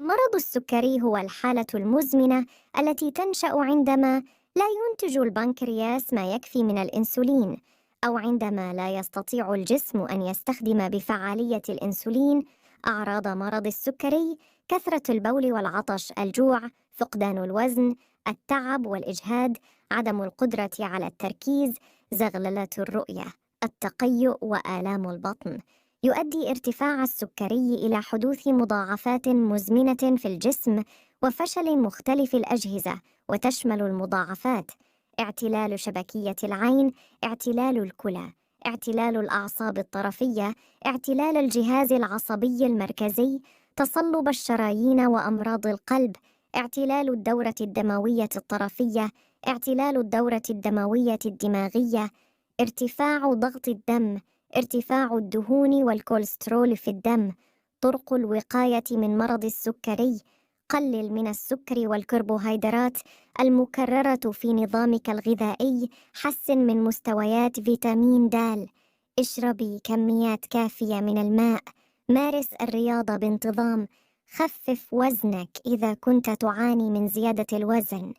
مرض السكري هو الحالة المزمنة التي تنشأ عندما لا ينتج البنكرياس ما يكفي من الأنسولين، أو عندما لا يستطيع الجسم أن يستخدم بفعالية الأنسولين. أعراض مرض السكري: كثرة البول والعطش، الجوع، فقدان الوزن، التعب والإجهاد، عدم القدرة على التركيز، زغللة الرؤية، التقيؤ وآلام البطن. يؤدي ارتفاع السكري إلى حدوث مضاعفات مزمنة في الجسم وفشل مختلف الأجهزة، وتشمل المضاعفات: اعتلال شبكية العين، اعتلال الكلى، اعتلال الأعصاب الطرفية، اعتلال الجهاز العصبي المركزي، تصلب الشرايين وأمراض القلب، اعتلال الدورة الدموية الطرفية، اعتلال الدورة الدموية الدماغية، ارتفاع ضغط الدم، ارتفاع الدهون والكوليسترول في الدم. طرق الوقاية من مرض السكري: قلل من السكر والكربوهيدرات المكررة في نظامك الغذائي، حسن من مستويات فيتامين د، اشربي كميات كافية من الماء، مارس الرياضة بانتظام، خفف وزنك إذا كنت تعاني من زيادة الوزن.